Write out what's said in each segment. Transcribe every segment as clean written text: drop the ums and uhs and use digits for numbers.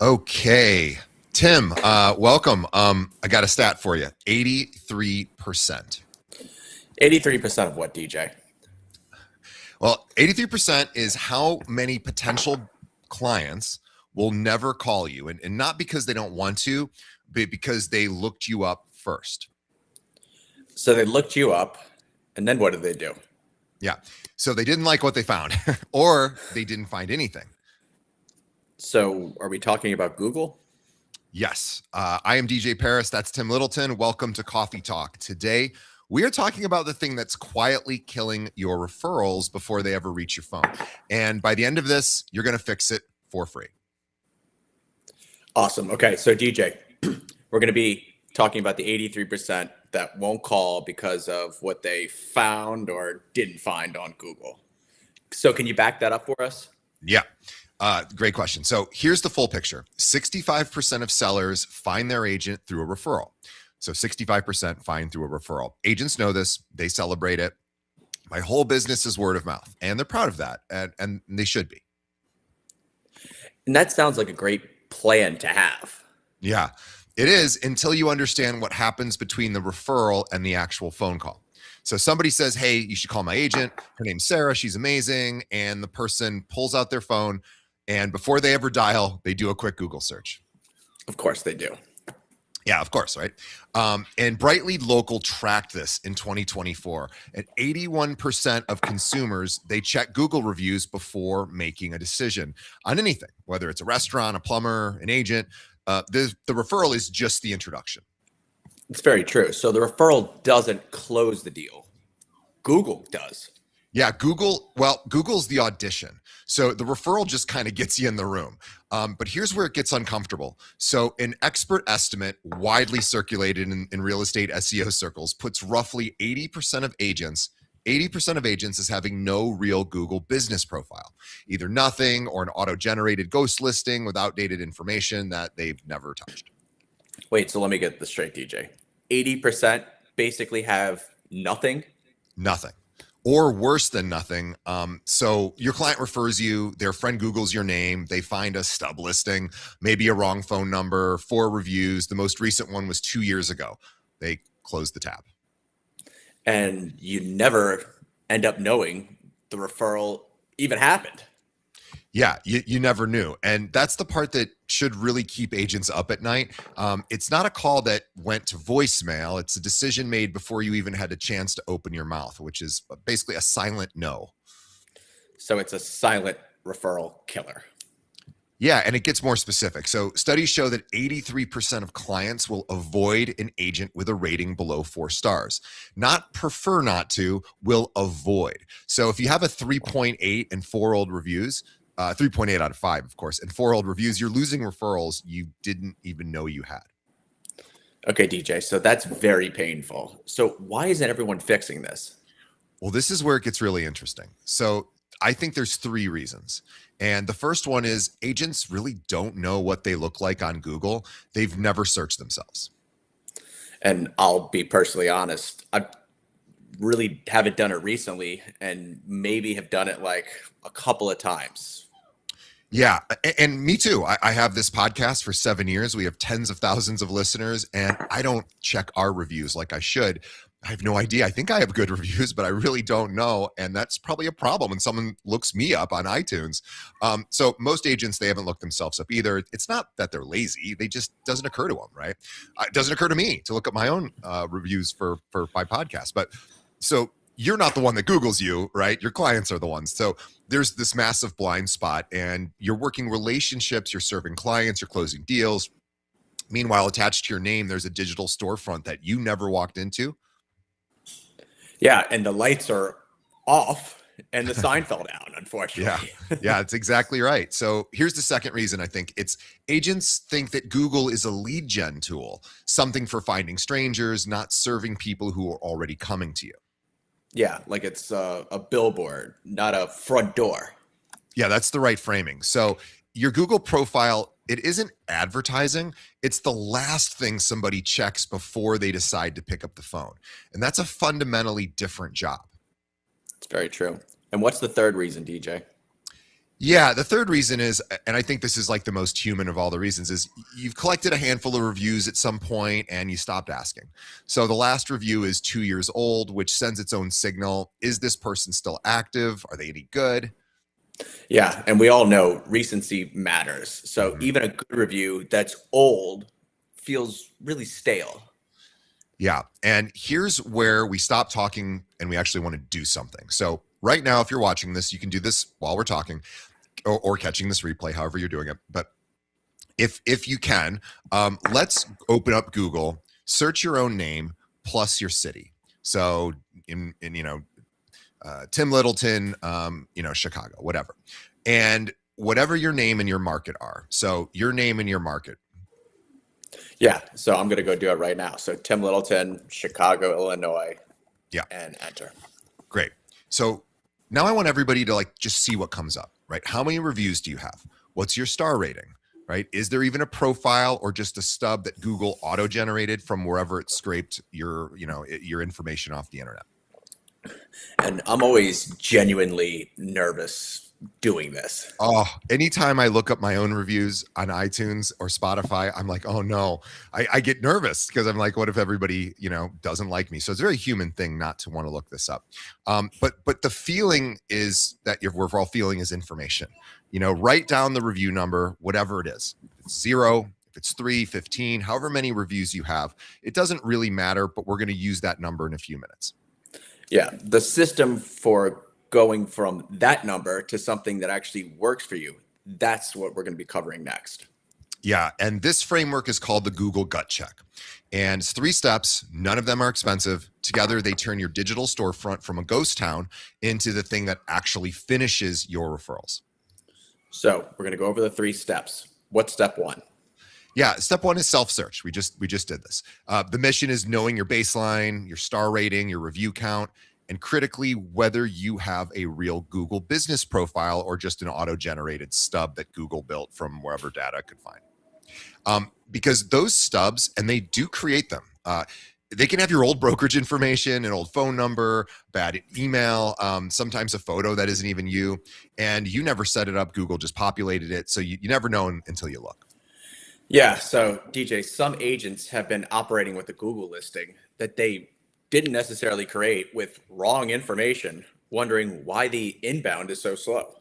Okay. Tim, welcome. I got a stat for you. 83%. 83% of what, DJ? Well, 83% is how many potential clients will never call you. And not because they don't want to, but because they looked you up first. So they looked you up, and then what did they do? Yeah. So they didn't like what they found, or they didn't find anything. So are we talking about Google? Yes. I am DJ Paris. That's Tim Littleton. Welcome to Coffee Talk. Today, we are talking about the thing that's quietly killing your referrals before they ever reach your phone. And by the end of this, you're going to fix it for free. Awesome. Okay, so DJ, we're going to be talking about the 83% that won't call because of what they found or didn't find on Google. So can you back that up for us? Yeah. Great question. So here's the full picture. 65% of sellers find their agent through a referral. So 65% find through a referral. Agents know this. They celebrate it. My whole business is word of mouth, and they're proud of that, and they should be. And that sounds like a great plan to have. Yeah, it is until you understand what happens between the referral and the actual phone call. So somebody says, hey, you should call my agent. Her name's Sarah. She's amazing. And the person pulls out their phone, and before they ever dial, they do a quick Google search. Of course they do. Yeah, of course, right? And Brightly Local tracked this in 2024. At 81% of consumers, they check Google reviews before making a decision on anything, whether it's a restaurant, a plumber, an agent. The referral is just the introduction. It's very true. So the referral doesn't close the deal. Google does. Yeah, Google's the audition. So the referral just kind of gets you in the room. But here's where it gets uncomfortable. So an expert estimate widely circulated in real estate SEO circles puts roughly 80% of agents as having no real Google business profile, either nothing or an auto-generated ghost listing with outdated information that they've never touched. Wait, so let me get this straight, DJ. 80% basically have nothing. Nothing. Or worse than nothing. So your client refers you, their friend Googles your name, they find a stub listing, maybe a wrong phone number, 4 reviews. The most recent one was 2 years ago. They closed the tab. And you never end up knowing the referral even happened. Yeah, you never knew. And that's the part that should really keep agents up at night. It's not a call that went to voicemail. It's a decision made before you even had a chance to open your mouth, which is basically a silent no. So it's a silent referral killer. Yeah, and it gets more specific. So studies show that 83% of clients will avoid an agent with a rating below 4 stars. Not prefer not to, will avoid. So if you have a 3.8 and 4 old reviews, 3.8 out of 5, of course, and 4 old reviews, you're losing referrals you didn't even know you had. Okay, DJ, so that's very painful. So why isn't everyone fixing this? Well, this is where it gets really interesting. So I think there's 3 reasons. And the first one is agents really don't know what they look like on Google. They've never searched themselves. And I'll be personally honest, I really haven't done it recently and maybe have done it like a couple of times. Yeah, and me too. I have this podcast for 7 years. We have tens of thousands of listeners, and I don't check our reviews like I should. I have no idea. I think I have good reviews, but I really don't know. And that's probably a problem when someone looks me up on iTunes. So most agents, they haven't looked themselves up either. It's not that they're lazy. They just doesn't occur to them, right? It doesn't occur to me to look up my own reviews for my podcast. But so you're not the one that Googles you, right? Your clients are the ones. So there's this massive blind spot, and you're working relationships, you're serving clients, you're closing deals. Meanwhile, attached to your name, there's a digital storefront that you never walked into. Yeah, and the lights are off and the sign fell down, unfortunately. Yeah, it's exactly right. So here's the second reason. I think it's agents think that Google is a lead gen tool, something for finding strangers, not serving people who are already coming to you. Yeah, like it's a billboard, not a front door. Yeah, that's the right framing. So your Google profile, it isn't advertising. It's the last thing somebody checks before they decide to pick up the phone. And that's a fundamentally different job. It's very true. And what's the third reason, DJ? Yeah, the third reason is, and I think this is like the most human of all the reasons, is you've collected a handful of reviews at some point and you stopped asking. So the last review is 2 years old, which sends its own signal. Is this person still active? Are they any good? Yeah, and we all know recency matters. So Mhm. even a good review that's old feels really stale. Yeah. And here's where we stop talking and we actually want to do something. So right now, if you're watching this, you can do this while we're talking or catching this replay, however you're doing it. But if you can, let's open up Google, search your own name plus your city. So in Tim Littleton, Chicago, whatever, and whatever your name and your market are. So your name and your market. Yeah, so I'm going to go do it right now. So Tim Littleton, Chicago, Illinois, Yeah, and enter. great. So now I want everybody to like just see what comes up, right? How many reviews do you have? What's your star rating? Right? Is there even a profile or just a stub that Google auto-generated from wherever it scraped your information off the internet? And I'm always genuinely nervous doing this. Oh, anytime I look up my own reviews on iTunes or Spotify, I'm like, oh no, I get nervous because I'm like, what if everybody, doesn't like me? So it's a very human thing not to want to look this up. But the feeling is that we're all feeling is information. Write down the review number, whatever it is. If it's 0, if it's 3, 15, however many reviews you have, it doesn't really matter, but we're going to use that number in a few minutes. Yeah, the system for going from that number to something that actually works for you, that's what we're going to be covering next. Yeah, and this framework is called the Google Gut Check. And it's 3 steps. None of them are expensive. Together, they turn your digital storefront from a ghost town into the thing that actually finishes your referrals. So we're going to go over the 3 steps. What's step 1? Yeah, step 1 is self-search. We just did this. The mission is knowing your baseline, your star rating, your review count, and critically, whether you have a real Google business profile or just an auto-generated stub that Google built from wherever data could find. Because those stubs, and they do create them, they can have your old brokerage information, an old phone number, bad email, sometimes a photo that isn't even you, and you never set it up. Google just populated it. So you never know until you look. Yeah, so DJ, some agents have been operating with a Google listing that they didn't necessarily create with wrong information, wondering why the inbound is so slow.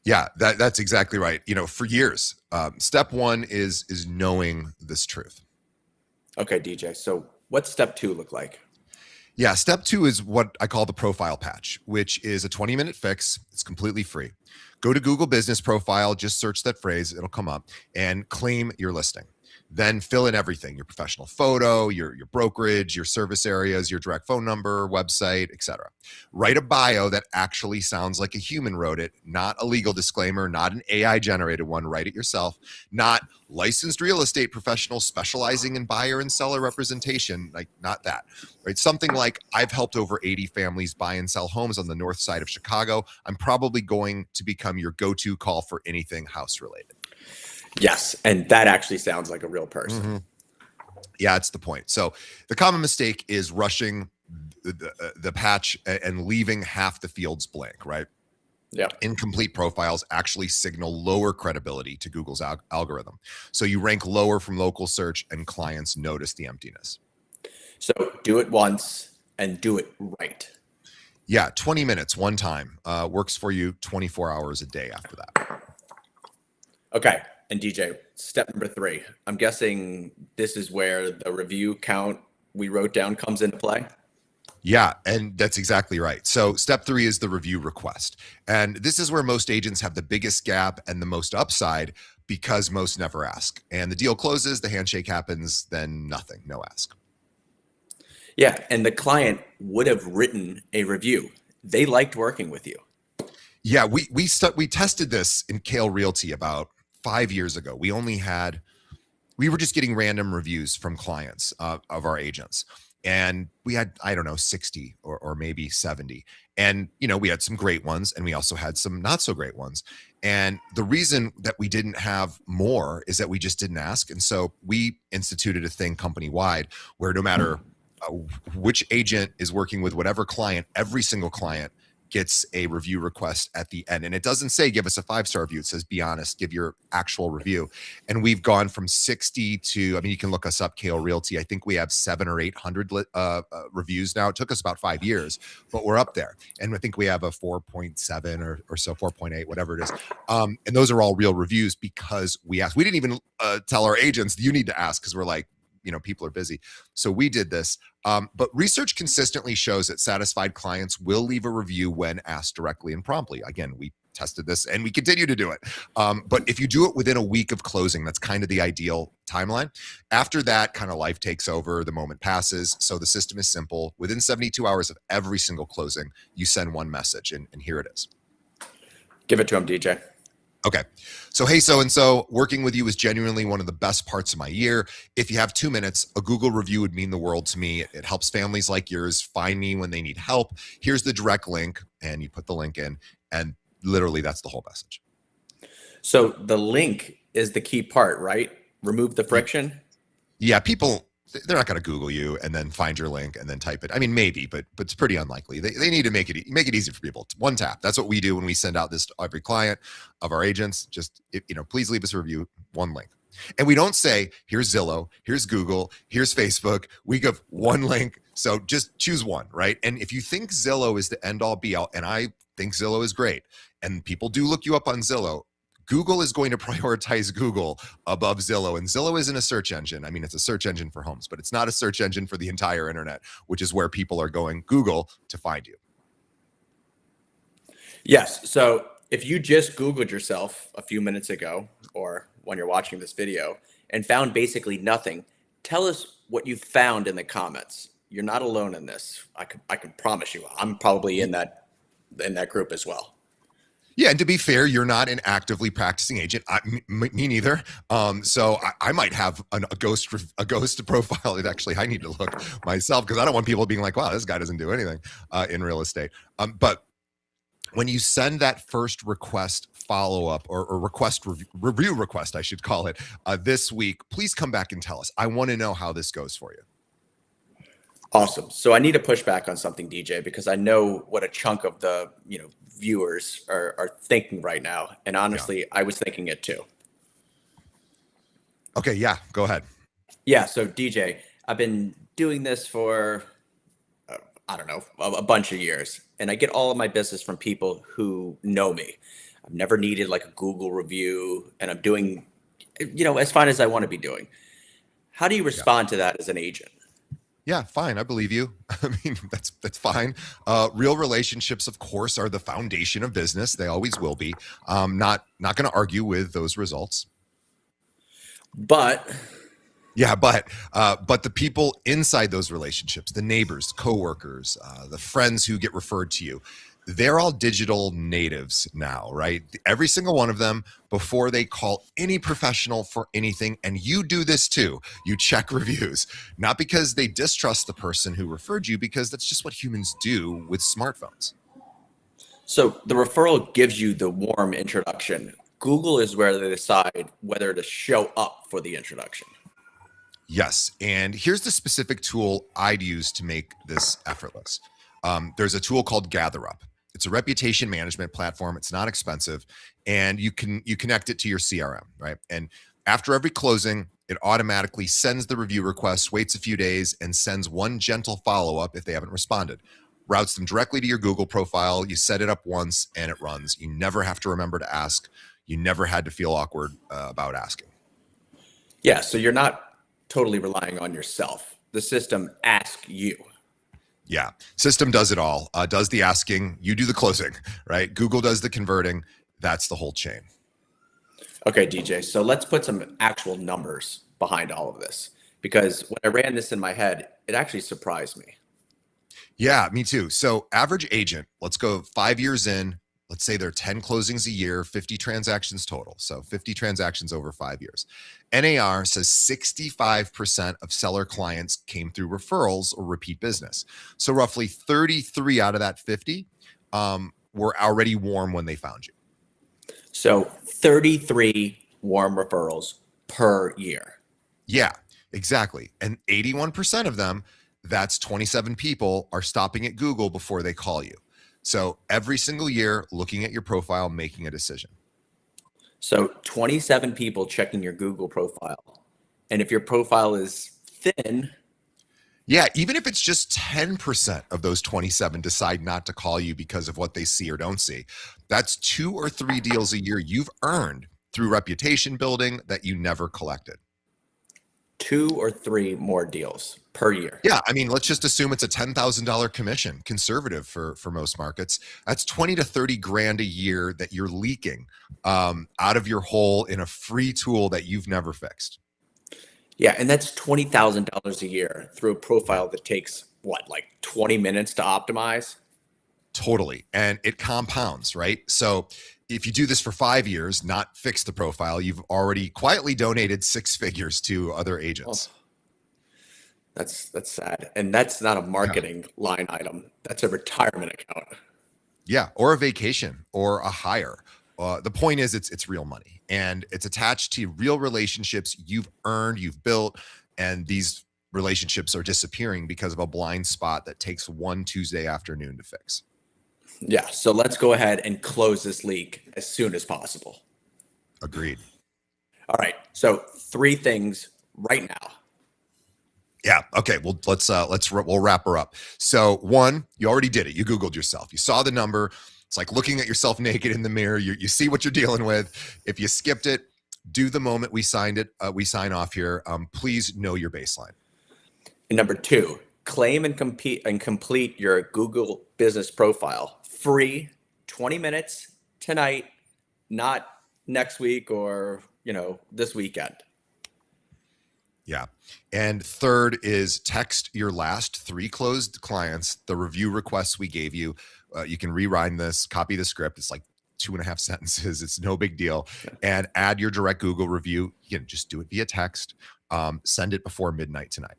Yeah, that's exactly right. For years, step 1 is knowing this truth. Okay, DJ, so what's step 2 look like? Yeah, step 2 is what I call the profile patch, which is a 20-minute fix. It's completely free. Go to Google Business Profile, just search that phrase, it'll come up, and claim your listing. Then fill in everything: your professional photo, your brokerage, your service areas, your direct phone number, website, etc. Write a bio that actually sounds like a human wrote it, not a legal disclaimer, not an AI generated one. Write it yourself, not licensed real estate professional specializing in buyer and seller representation, like not that. Right? Something like, I've helped over 80 families buy and sell homes on the north side of Chicago. I'm probably going to become your go-to call for anything house related. Yes, and that actually sounds like a real person. Mm-hmm. Yeah, it's the point. So the common mistake is rushing the patch and leaving half the fields blank, right? Yeah. Incomplete profiles actually signal lower credibility to Google's algorithm. So you rank lower from local search and clients notice the emptiness. So do it once and do it right. Yeah, 20 minutes one time works for you 24 hours a day after that. Okay. And DJ, step number 3. I'm guessing this is where the review count we wrote down comes into play. Yeah, and that's exactly right. So step 3 is the review request. And this is where most agents have the biggest gap and the most upside because most never ask. And the deal closes, the handshake happens, then nothing, no ask. Yeah, and the client would have written a review. They liked working with you. Yeah, we tested this in Kale Realty about 5 years ago. We were just getting random reviews from clients of our agents. And we had, I don't know, 60 or maybe 70. And, we had some great ones and we also had some not so great ones. And the reason that we didn't have more is that we just didn't ask. And so we instituted a thing company-wide where no matter which agent is working with whatever client, every single client gets a review request at the end. And it doesn't say give us a 5-star review. It says be honest, give your actual review. And we've gone from 60 to, I mean, you can look us up, KO Realty. I think we have 700 or 800 reviews now. It took us about 5 years, but we're up there. And I think we have a 4.7 or so, 4.8, whatever it is. And those are all real reviews because we asked. We didn't even tell our agents, you need to ask, because we're like, people are busy. So we did this. But research consistently shows that satisfied clients will leave a review when asked directly and promptly. Again, we tested this and we continue to do it. But if you do it within a week of closing, that's kind of the ideal timeline. After that, kind of life takes over, the moment passes. So the system is simple. Within 72 hours of every single closing, you send one message, and here it is. Give it to him, DJ. Okay. So, hey, so-and-so, working with you is genuinely one of the best parts of my year. If you have 2 minutes, a Google review would mean the world to me. It helps families like yours find me when they need help. Here's the direct link, and you put the link in, and literally that's the whole message. So the link is the key part, right? Remove the friction. Yeah, people, they're not going to Google you and then find your link and then type it. I mean, maybe, but it's pretty unlikely. They need to make it easy for people. One tap. That's what we do when we send out this to every client of our agents. Just, please leave us a review, one link. And we don't say, here's Zillow, here's Google, here's Facebook. We give one link. So just choose one, right? And if you think Zillow is the end all be all, and I think Zillow is great, and people do look you up on Zillow, Google is going to prioritize Google above Zillow. And Zillow isn't a search engine. I mean, it's a search engine for homes, but it's not a search engine for the entire internet, which is where people are going Google to find you. Yes. So if you just Googled yourself a few minutes ago, or when you're watching this video, and found basically nothing, tell us what you found in the comments. You're not alone in this. I can promise you. I'm probably in that group as well. Yeah, and to be fair, you're not an actively practicing agent. Me neither. So I might have a ghost profile that actually I need to look myself, because I don't want people being like, wow, this guy doesn't do anything in real estate. But when you send that first request follow-up or review request, I should call it, this week, please come back and tell us. I want to know how this goes for you. Awesome. So I need to push back on something, DJ, because I know what a chunk of the viewers are thinking right now, and honestly, I was thinking it too. Okay, yeah, go ahead. Yeah. So DJ, I've been doing this for I don't know, a bunch of years, and I get all of my business from people who know me. I've never needed like a Google review, and I'm doing as fine as I want to be doing. How do you respond to that as an agent? Yeah, fine. I believe you. I mean, that's fine. Real relationships, of course, are the foundation of business. They always will be. Not going to argue with those results. But the people inside those relationships, the neighbors, coworkers, the friends who get referred to you, they're all digital natives now, right? Every single one of them, before they call any professional for anything, and you do this too, you check reviews, not because they distrust the person who referred you, because that's just what humans do with smartphones. So the referral gives you the warm introduction. Google is where they decide whether to show up for the introduction. Yes, and here's the specific tool I'd use to make this effortless. There's a tool called GatherUp. It's a reputation management platform. It's not expensive, and you connect it to your CRM, right? And after every closing, it automatically sends the review request, waits a few days, and sends one gentle follow-up if they haven't responded. Routes them directly to your Google profile. You set it up once, and it runs. You never have to remember to ask. You never had to feel awkward about asking. Yeah, so you're not totally relying on yourself. The system asks you. Yeah, system does it all. Does the asking, you do the closing, right? Google does the converting. That's the whole chain. Okay, DJ. So let's put some actual numbers behind all of this, because when I ran this in my head, it actually surprised me. Yeah, me too. So average agent, let's go 5 years in. Let's say there are 10 closings a year, 50 transactions total. So 50 transactions over 5 years. NAR says 65% of seller clients came through referrals or repeat business. So roughly 33 out of that 50 were already warm when they found you. So 33 warm referrals per year. Yeah, exactly. And 81% of them, that's 27 people, are stopping at Google before they call you. So every single year, looking at your profile, making a decision. So 27 people checking your Google profile. And if your profile is thin, Yeah, even if it's just 10% of those 27 decide not to call you because of what they see or don't see, that's 2 or 3 deals a year you've earned through reputation building that you never collected. 2 or 3 more deals per year. Yeah, I mean, let's just assume it's a $10,000 commission, conservative for most markets. That's 20 to 30 grand a year that you're leaking out of your hole in a free tool that you've never fixed. Yeah, and that's $20,000 a year through a profile that takes what, like 20 minutes to optimize? Totally. And it compounds, right? So if you do this for 5 years, not fix the profile, you've already quietly donated 6 figures to other Oh, agents. that's sad. And that's not a Yeah. marketing line item. That's a retirement account. Yeah, or a vacation or a hire. The point is, it's real money, and it's attached to real relationships you've earned, you've built, and these relationships are disappearing because of a blind spot that takes one Tuesday afternoon to fix. Yeah, so let's go ahead and close this leak as soon as possible. Agreed. All right. So 3 things right now. Yeah. Okay. Well, we'll wrap her up. So one, you already did it. You Googled yourself. You saw the number. It's like looking at yourself naked in the mirror. You see what you're dealing with. If you skipped it, do the moment we signed it. We sign off here. Please know your baseline. And number 2, claim and complete your Google business profile. Free, 20 minutes tonight, not next week or, this weekend. Yeah. And third is text your last 3 closed clients, the review requests we gave you. You can rewind this, copy the script. It's like 2.5 sentences. It's no big deal. And add your direct Google review. Just do it via text. Send it before midnight tonight.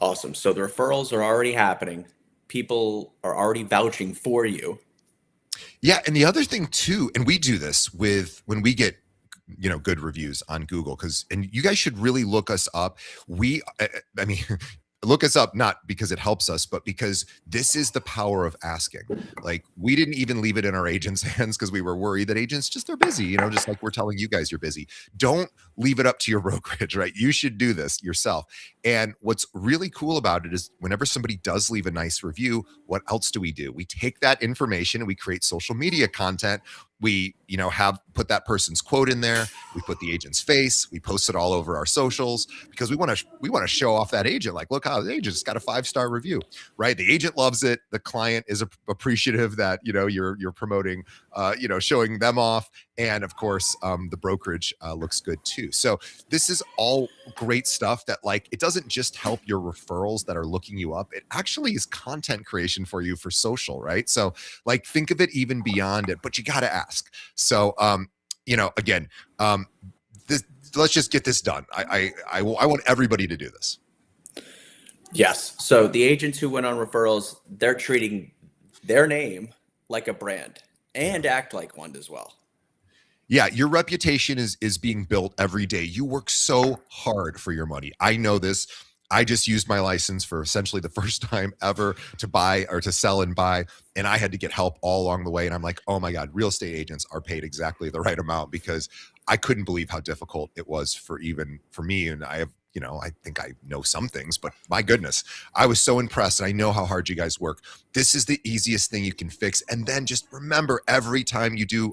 Awesome. So the referrals are already happening. People are already vouching for you. Yeah. And the other thing too, and we do this when we get good reviews on Google, and you guys should really look us up. I mean, look us up, not because it helps us, but because this is the power of asking. Like, we didn't even leave it in our agents' hands because we were worried that agents they're busy, just like we're telling you guys you're busy. Don't leave it up to your brokerage, right? You should do this yourself. And what's really cool about it is whenever somebody does leave a nice review, what else do? We take that information and we create social media content. We, have put that person's quote in there. We put the agent's face. We post it all over our socials because we want to show off that agent. Like, look how the agent's got a 5-star review, right? The agent loves it. The client is appreciative that you're promoting, showing them off, and of course, the brokerage looks good too. So this is all great stuff that it doesn't just help your referrals that are looking you up. It actually is content creation for you for social, right? So think of it even beyond it, but you got to ask. So, again, let's just get this done. I want everybody to do this. Yes. So the agents who went on referrals, they're treating their name like a brand and act like one as well. Yeah, your reputation is being built every day. You work so hard for your money. I know this. I just used my license for essentially the first time ever to buy or to sell and buy. And I had to get help all along the way. And I'm like, oh my God, real estate agents are paid exactly the right amount, because I couldn't believe how difficult it was for me. And I have, I think I know some things, but my goodness, I was so impressed. And I know how hard you guys work. This is the easiest thing you can fix. And then just remember, every time you do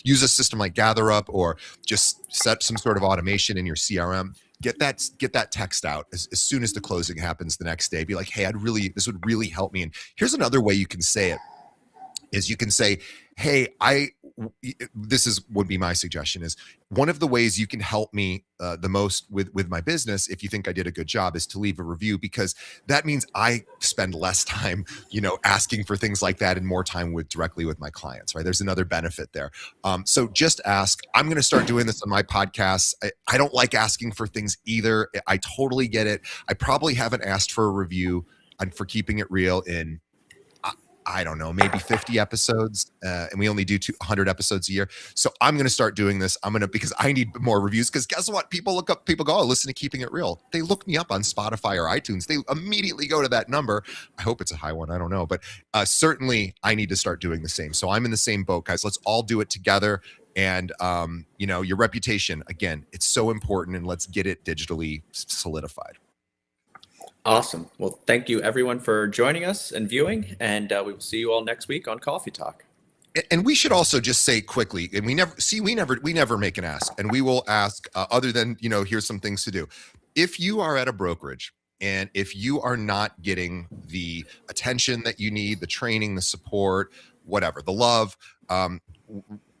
use a system like GatherUp, or just set some sort of automation in your CRM, get that text out as soon as the closing happens the next day. Be like, hey, this would really help me. And here's another way you can say it, is you can say, hey, would be my suggestion, is one of the ways you can help me the most with my business, if you think I did a good job, is to leave a review, because that means I spend less time, asking for things like that, and more time directly with my clients, right? There's another benefit there. So just ask. I'm going to start doing this on my podcast. I don't like asking for things either. I totally get it. I probably haven't asked for a review, and for keeping it real, in I don't know, maybe 50 episodes, and we only do 200 episodes a year. So I'm going to start doing this. Because I need more reviews. Because guess what? People go, oh, listen to Keeping It Real. They look me up on Spotify or iTunes. They immediately go to that number. I hope it's a high one. I don't know. But certainly I need to start doing the same. So I'm in the same boat, guys. Let's all do it together. And, your reputation, again, it's so important, and let's get it digitally solidified. Awesome. Well, thank you everyone for joining us and viewing, and we will see you all next week on Coffee Talk. And we should also just say quickly, and we never make an ask, and we will ask other than, here's some things to do. If you are at a brokerage and if you are not getting the attention that you need, the training, the support, whatever, the love,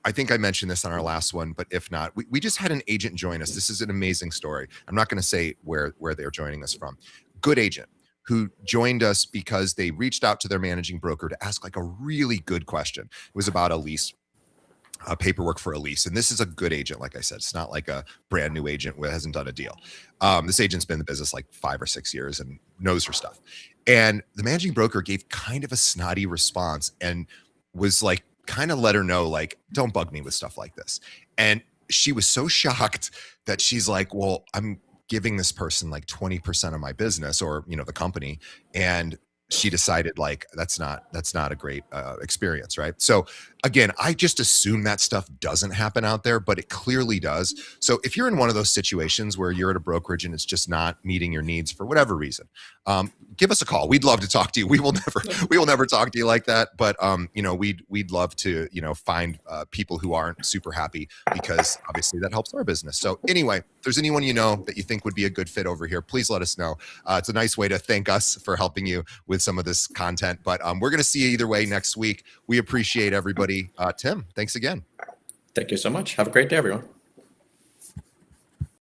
I think I mentioned this on our last one, but if not, we just had an agent join us. This is an amazing story. I'm not going to say where they're joining us from. Good agent who joined us because they reached out to their managing broker to ask like a really good question. It was about a lease, paperwork for a lease. And this is a good agent. Like I said, it's not like a brand new agent who hasn't done a deal. This agent's been in the business like 5 or 6 years and knows her stuff. And the managing broker gave kind of a snotty response and was like, kind of let her know, like, don't bug me with stuff like this. And she was so shocked that she's like, well, I'm giving this person like 20% of my business, or the company, and she decided like that's not a great experience, right? So again, I just assume that stuff doesn't happen out there, but it clearly does. So if you're in one of those situations where you're at a brokerage and it's just not meeting your needs for whatever reason, give us a call. We'd love to talk to you. We will never talk to you like that, but we'd love to find people who aren't super happy, because obviously that helps our business. So anyway, if there's anyone that you think would be a good fit over here, please let us know. It's a nice way to thank us for helping you with some of this content, but we're going to see you either way next week. We appreciate everybody. Tim, thanks again. Thank you so much. Have a great day, everyone.